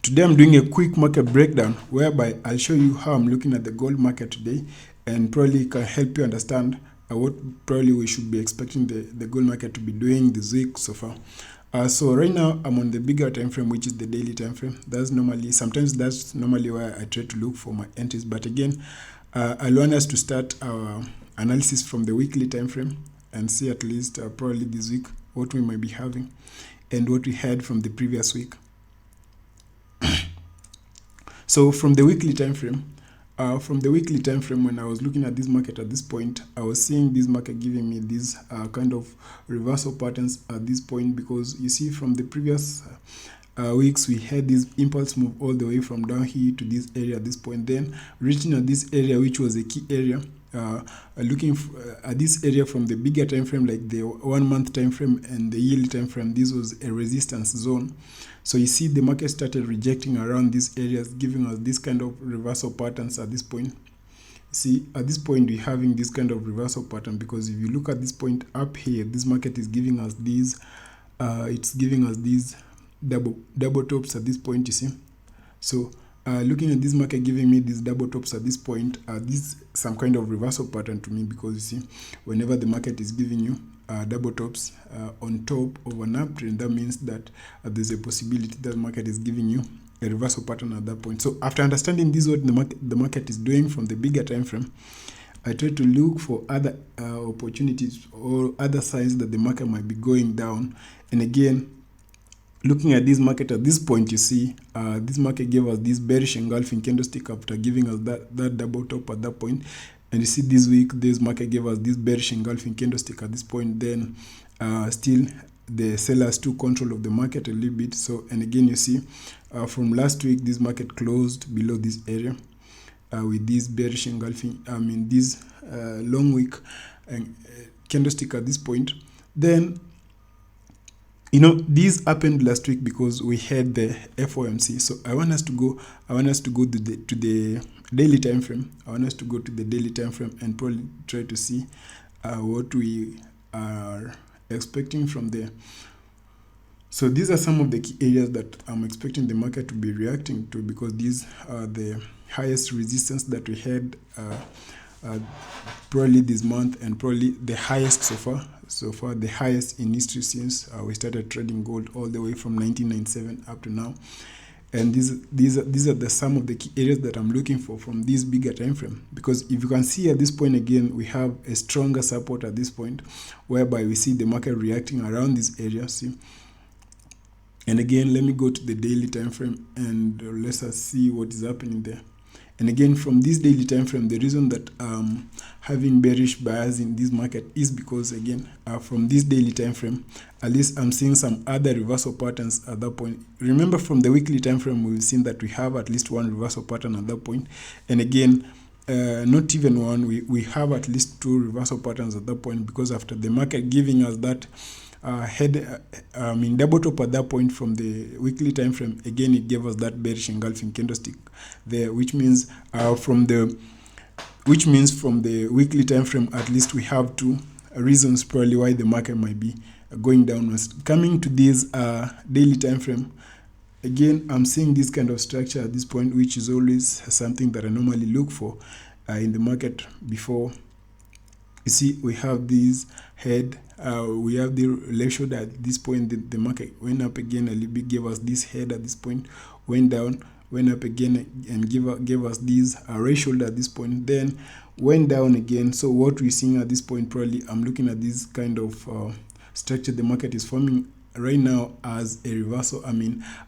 Today I'm doing a quick market breakdown whereby I'll show you how I'm looking at the gold market today, and probably can help you understand what probably we should be expecting the gold market to be doing this week so far. So right now I'm on the bigger time frame, which is the daily time frame. That's normally where I try to look for my entries, but again I want us to start our analysis from the weekly time frame and see at least probably this week what we might be having and what we had from the previous week. So from the weekly time frame, when I was looking at this market at this point, I was seeing this market giving me these kind of reversal patterns at this point, because you see from the previous weeks we had this impulse move all the way from down here to this area at this point, then reaching at this area, which was a key area. Looking at this area from the bigger time frame, like the 1 month time frame and the yearly time frame, this was a resistance zone. So you see the market started rejecting around these areas, giving us this kind of reversal patterns at this point. See, at this point we're having this kind of reversal pattern, because if you look at this point up here, this market is giving us these it's giving us these double tops at this point, you see. So looking at this market giving me these double tops at this point, this is some kind of reversal pattern to me, because you see, whenever the market is giving you double tops on top of an uptrend, that means that there's a possibility that the market is giving you a reversal pattern at that point. So after understanding this, what the market is doing from the bigger time frame, I try to look for other opportunities or other signs that the market might be going down. And again, looking at this market at this point, you see this market gave us this bearish engulfing candlestick after giving us that double top at that point. And you see this week, this market gave us this bearish engulfing candlestick at this point. Then still the sellers took control of the market a little bit. So, and again, you see from last week, this market closed below this area with this bearish engulfing, this long wick candlestick at this point. Then, you know, this happened last week because we had the FOMC. So I want us to go to the daily time frame. I want us to go to the daily time frame and probably try to see what we are expecting from there. So these are some of the key areas that I'm expecting the market to be reacting to, because these are the highest resistance that we had probably this month, and probably the highest so far the highest in history since we started trading gold all the way from 1997 up to now. And these are some of the key areas that I'm looking for from this bigger time frame, because if you can see at this point, again, we have a stronger support at this point, whereby we see the market reacting around this area. See, and again, let me go to the daily time frame and let's see what is happening there. And again, from this daily time frame, the reason that having bearish bias in this market is because, again, from this daily time frame, at least I'm seeing some other reversal patterns at that point. Remember, from the weekly time frame, we've seen that we have at least one reversal pattern at that point. And again, not even one, we have at least two reversal patterns at that point, because after the market giving us that double top at that point from the weekly time frame, again it gave us that bearish engulfing candlestick there, which means from the weekly time frame, at least we have two reasons probably why the market might be going downwards. Coming to this daily time frame, again, I'm seeing this kind of structure at this point, which is always something that I normally look for in the market. Before, you see, we have this head, we have the left shoulder at this point. The market went up again a little bit, gave us this head at this point, went down, went up again, and gave us this right shoulder at this point, then went down again. So what we're seeing at this point, probably I'm looking at this kind of structure the market is forming right now as a reversal,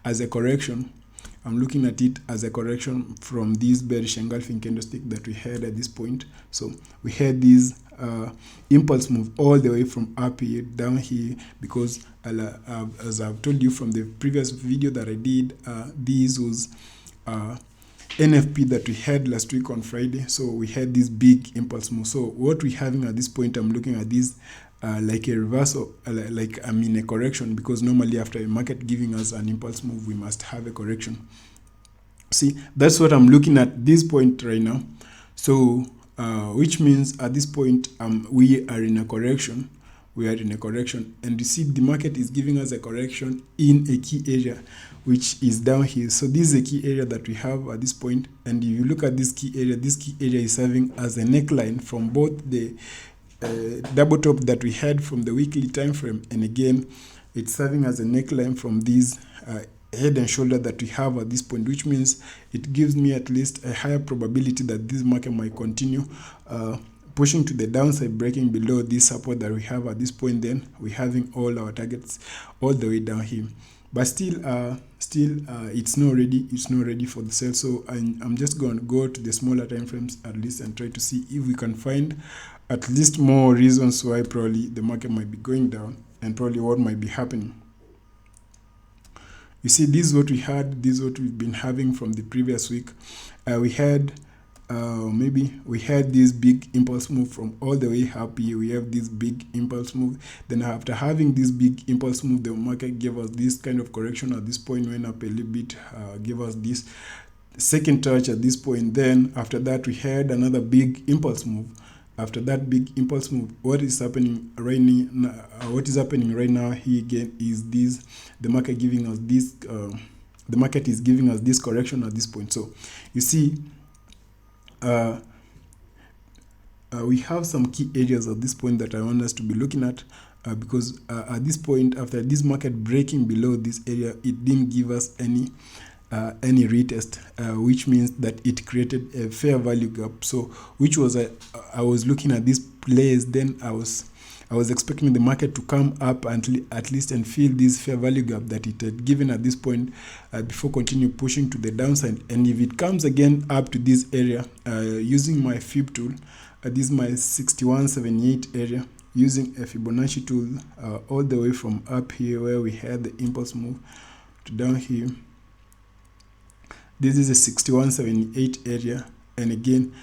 as a correction. I'm looking at it as a correction from this bearish engulfing candlestick that we had at this point. So we had this impulse move all the way from up here down here, because as I've told you from the previous video that I did, this was NFP that we had last week on Friday. So we had this big impulse move. So what we're having at this point, I'm looking at this like a reversal, a correction, because normally after a market giving us an impulse move, we must have a correction. See, that's what I'm looking at this point right now. So which means at this point we are in a correction, we are in a correction, and you see the market is giving us a correction in a key area, which is down here. So this is a key area that we have at this point, and if you look at this key area is serving as a neckline from both the double top that we had from the weekly time frame, and again it's serving as a neckline from these head and shoulder that we have at this point, which means it gives me at least a higher probability that this market might continue pushing to the downside, breaking below this support that we have at this point. Then we're having all our targets all the way down here, but still it's not ready for the sell. So I'm just going to go to the smaller time frames at least and try to see if we can find at least more reasons why probably the market might be going down and probably what might be happening. You see, this is what we had, this is what we've been having from the previous week. We had this big impulse move from all the way up here. We have this big impulse move. Then after having this big impulse move, the market gave us this kind of correction at this point, went up a little bit, gave us this second touch at this point. Then after that, we had another big impulse move. After that big impulse move, what is happening right now here again is this: the market giving us this. The market is giving us this correction at this point. So you see, we have some key areas at this point that I want us to be looking at, because at this point, after this market breaking below this area, it didn't give us any retest, which means that it created a fair value gap. So which was I was looking at this place, then I was expecting the market to come up and at least and fill this fair value gap that it had given at this point before continue pushing to the downside. And if it comes again up to this area, using my Fib tool, this is my 6178 area, using a Fibonacci tool, all the way from up here where we had the impulse move to down here. This is a 6178 area, and again,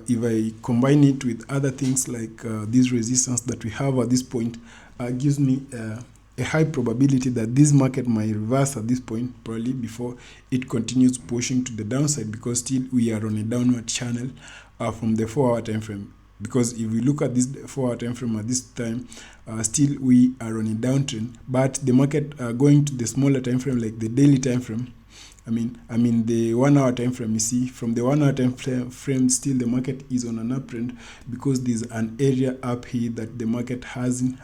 if I combine it with other things like this resistance that we have at this point, gives me a high probability that this market might reverse at this point, probably before it continues pushing to the downside, because still we are on a downward channel from the 4-hour time frame. Because if we look at this 4-hour time frame at this time, still we are on a downtrend, but the market going to the smaller time frame, like the daily time frame, I mean the 1-hour time frame, you see, from the 1-hour time frame, still the market is on an uptrend, because there's an area up here that the market hasn't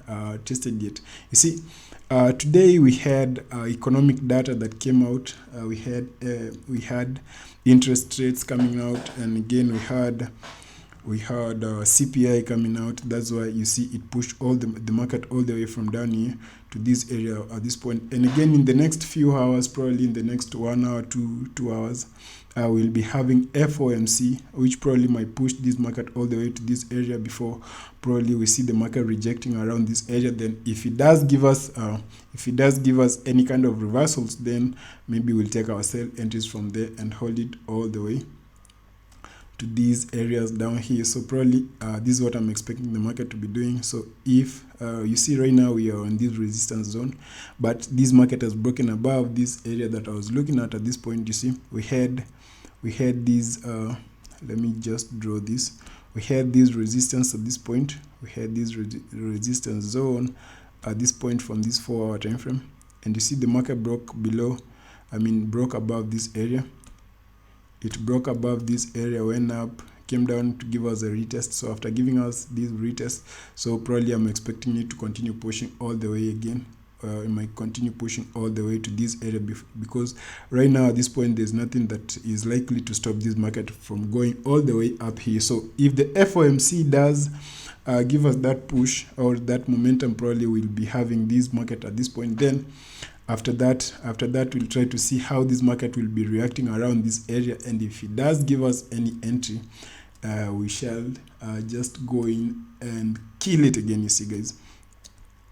tested yet. You see, today we had economic data that came out. We had interest rates coming out, and again we had CPI coming out. That's why you see it pushed all the market all the way from down here to this area at this point. And again, in the next few hours, probably in the next 1 hour, 2 hours, we'll be having FOMC, which probably might push this market all the way to this area before probably we see the market rejecting around this area. Then if it does give us any kind of reversals, then maybe we'll take our sell entries from there and hold it all the way to these areas down here. So probably this is what I'm expecting the market to be doing. So if you see right now we are in this resistance zone, but this market has broken above this area that I was looking at this point. You see, we had these let me just draw this. We had this resistance at this point. We had this resistance zone at this point from this 4-hour time frame, and you see the market broke above this area. It broke above this area, went up, came down to give us a retest. So after giving us this retest, so probably I'm expecting it to continue pushing all the way again. It might continue pushing all the way to this area, because right now at this point there's nothing that is likely to stop this market from going all the way up here. So if the FOMC does give us that push or that momentum, probably we'll be having this market at this point. Then after that we'll try to see how this market will be reacting around this area, and if it does give us any entry, we shall just go in and kill it again, you see, guys.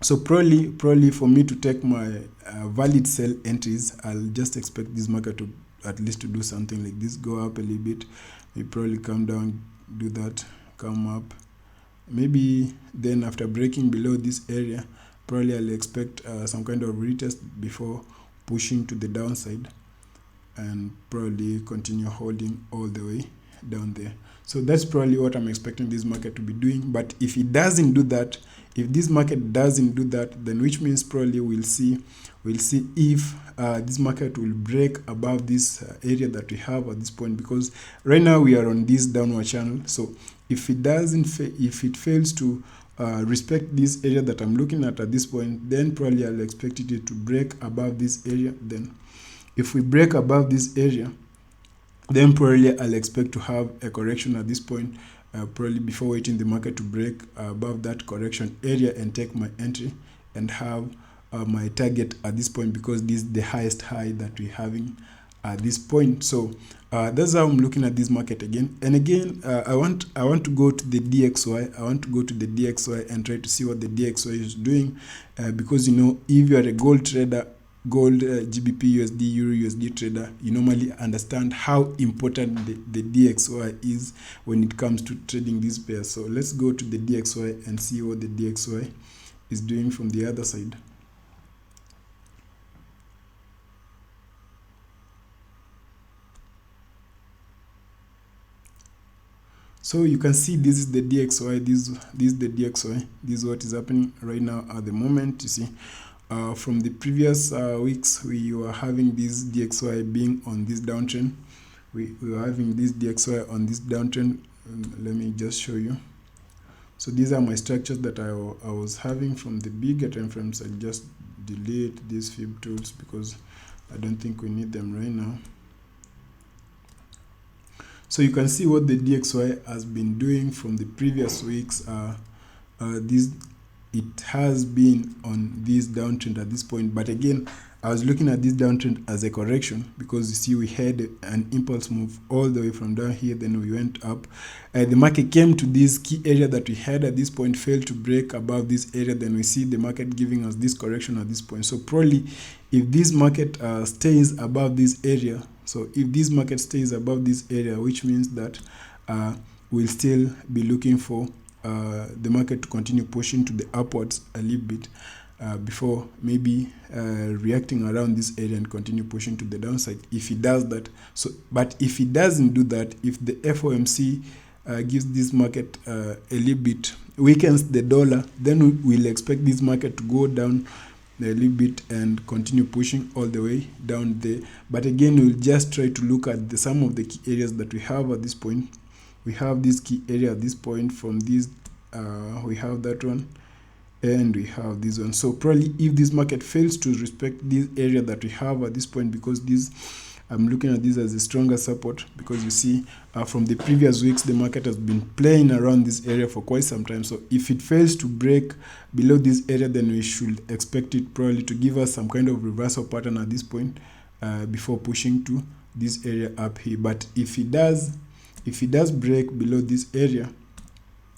So probably for me to take my valid sell entries, I'll just expect this market to at least to do something like this, go up a little bit, maybe probably come down, do that, come up, maybe then after breaking below this area, probably I'll expect some kind of retest before pushing to the downside, and probably continue holding all the way down there. So that's probably what I'm expecting this market to be doing. But if it doesn't do that, if this market doesn't do that, then which means probably we'll see if this market will break above this area that we have at this point, because right now we are on this downward channel. So if it fails to respect this area that I'm looking at this point, then probably I'll expect it to break above this area. Then if we break above this area, then probably I'll expect to have a correction at this point, probably before waiting the market to break above that correction area and take my entry and have my target at this point, because this is the highest high that we're having at this point. So that's how I'm looking at this market again. And again, I want to go to the DXY. I want to go to the DXY and try to see what the DXY is doing, because if you are a gold trader, gold, GBP, USD, Euro, USD trader, you normally understand how important the DXY is when it comes to trading these pairs. So let's go to the DXY and see what the DXY is doing from the other side. So you can see this is the DXY, this is the DXY, this is what is happening right now at the moment. You see, from the previous weeks, we were having this DXY being on this downtrend. We were having this DXY on this downtrend. Let me just show you. So these are my structures that I was having from the bigger time frames. I just delete these fib tools because I don't think we need them right now. So you can see what the DXY has been doing from the previous weeks. It has been on this downtrend at this point, but again, I was looking at this downtrend as a correction, because you see we had an impulse move all the way from down here, then we went up. The market came to this key area that we had at this point, failed to break above this area, then we see the market giving us this correction at this point. So probably if this market stays above this area, so if this market stays above this area, which means that we'll still be looking for the market to continue pushing to the upwards a little bit before maybe reacting around this area and continue pushing to the downside if it does that. So, but if it doesn't do that, if the FOMC gives this market a little bit, weakens the dollar, then we'll expect this market to go down a little bit and continue pushing all the way down there. But again, we'll just try to look at some of the key areas that we have at this point. We have this key area at this point. From this, we have that one, and we have this one. So probably if this market fails to respect this area that we have at this point, because this, I'm looking at this as a stronger support, because you see from the previous weeks the market has been playing around this area for quite some time. So if it fails to break below this area, then we should expect it probably to give us some kind of reversal pattern at this point before pushing to this area up here. But if it does break below this area,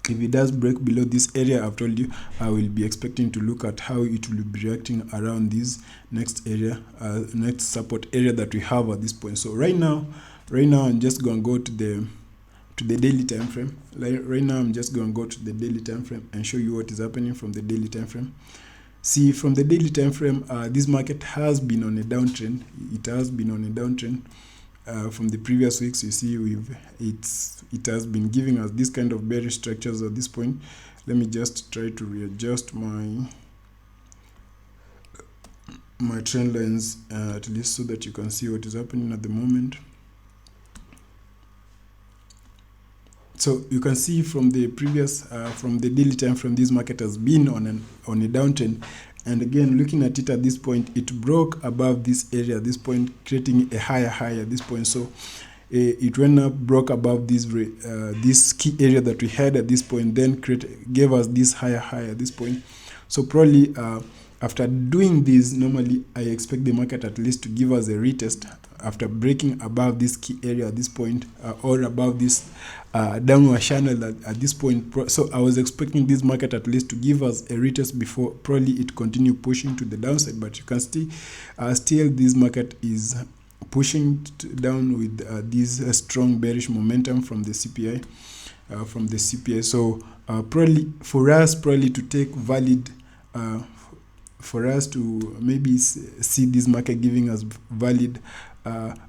I've told you, I will be expecting to look at how it will be reacting around this next area, next support area that we have at this point. So right now I'm just going to go to the daily time frame. Right now I'm just going to go to the daily time frame and show you what is happening from the daily time frame. See, from the daily time frame, this market has been on a downtrend. It has been on a downtrend. From the previous weeks, you see it has been giving us this kind of bearish structures at this point. Let me just try to readjust my trend lines at least so that you can see what is happening at the moment. So you can see from the previous from the daily time frame, this market has been on a downtrend. And again, looking at it at this point, it broke above this area at this point, creating a higher high at this point. So it went up, broke above this key area that we had at this point, then gave us this higher high at this point. So probably after doing this, normally I expect the market at least to give us a retest after breaking above this key area at this point, or above this downward channel at this point. So I was expecting this market at least to give us a retest before probably it continue pushing to the downside. But you can see still this market is pushing down with this strong bearish momentum from the CPI. So probably for us to take valid, for us to maybe see this market giving us valid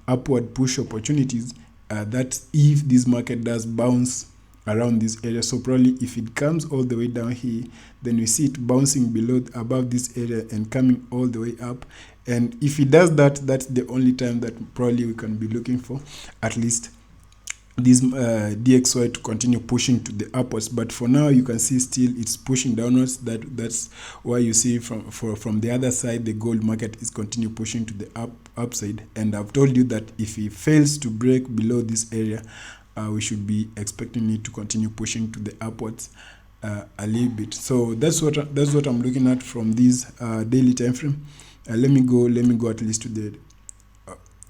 upward push opportunities, that if this market does bounce around this area. So probably if it comes all the way down here, then we see it bouncing below above this area and coming all the way up. And if it does that, that's the only time that probably we can be looking for at least this DXY to continue pushing to the upwards. But for now, you can see still it's pushing downwards. That's why you see from the other side, the gold market is continue pushing to the upside. And I've told you that if it fails to break below this area, we should be expecting it to continue pushing to the upwards a little bit. So that's what I'm looking at from this daily time frame. Let me go at least to the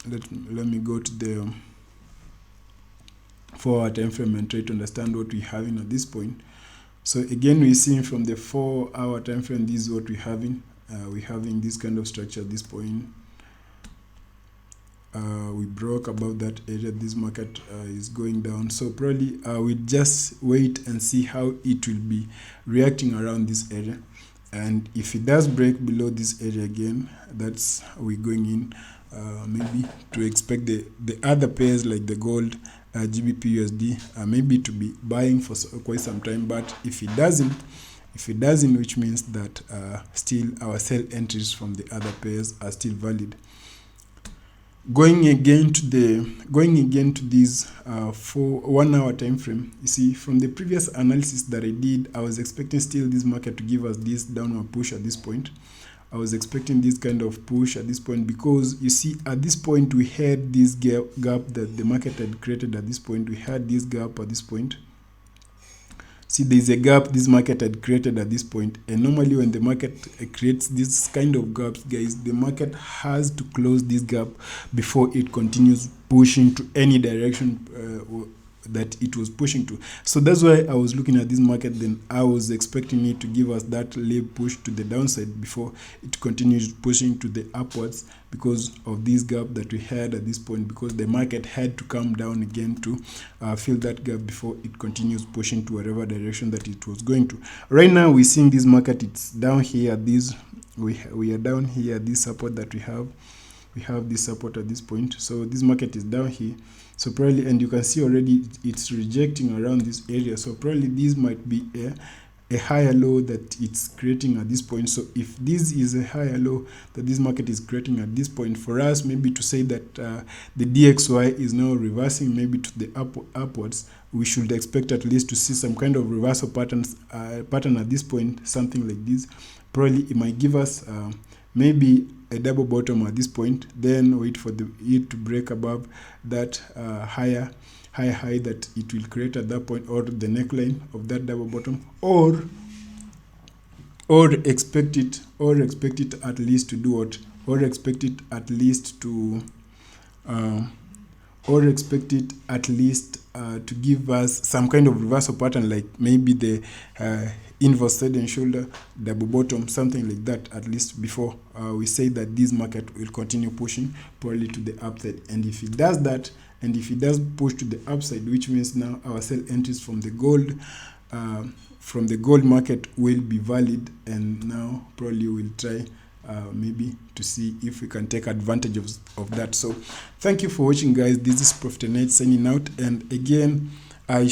let me go to the 4-hour time frame and try to understand what we're having at this point. So again, we're seeing from the 4-hour time frame, this is what we're having. We're having this kind of structure at this point. We broke above that area. This market is going down, so probably we'll just wait and see how it will be reacting around this area. And if it does break below this area again, that's we're going in maybe to expect the other pairs like the gold, GBP USD, maybe to be buying for quite some time. But if it doesn't, which means that still our sell entries from the other pairs are still valid. Going again to this 1-hour time frame. You see, from the previous analysis that I did, I was expecting still this market to give us this downward push at this point. I was expecting this kind of push at this point because you see at this point we had this gap that the market had created at this point. We had this gap at this point. See, there's a gap this market had created at this point, and normally when the market creates this kind of gaps, guys, the market has to close this gap before it continues pushing to any direction that it was pushing to. So that's why I was looking at this market, then I was expecting it to give us that leg push to the downside before it continues pushing to the upwards, because of this gap that we had at this point, because the market had to come down again to fill that gap before it continues pushing to whatever direction that it was going to. Right now we're seeing this market, it's down here at this, we are down here at this support that we have this support at this point. So this market is down here, so probably, and you can see already it's rejecting around this area, so probably this might be a higher low that it's creating at this point. So if this is a higher low that this market is creating at this point, for us maybe to say that the DXY is now reversing maybe to the upwards, we should expect at least to see some kind of reversal pattern at this point, something like this. Probably it might give us maybe a double bottom at this point, then wait for it to break above that high that it will create at that point, or the neckline of that double bottom, or expect it at least to do what, or expect it at least to to give us some kind of reversal pattern, like maybe the inverse head and shoulder, double bottom, something like that, at least before we say that this market will continue pushing probably to the upside. And if it does that, and if it does push to the upside, which means now our sell entries from the gold market will be valid, and now probably we'll try maybe to see if we can take advantage of that. So thank you for watching, guys. This is Profit Night signing out. And again, I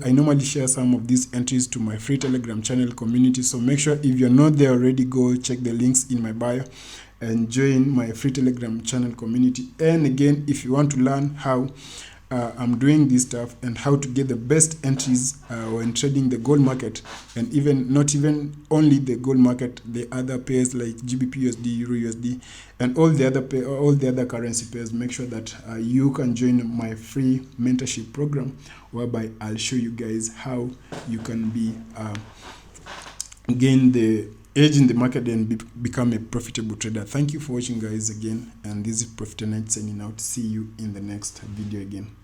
normally share some of these entries to my free Telegram channel community. So make sure, if you're not there already, go check the links in my bio and join my free Telegram channel community. And again, if you want to learn how I'm doing this stuff and how to get the best entries when trading the gold market, and even not even only the gold market, the other pairs like GBP USD, Euro USD, and all the other currency pairs, make sure that you can join my free mentorship program, whereby I'll show you guys how you can be gain the edge in the market and become a profitable trader. Thank you for watching, guys, again, and this is Profit Night signing out. See you in the next video again.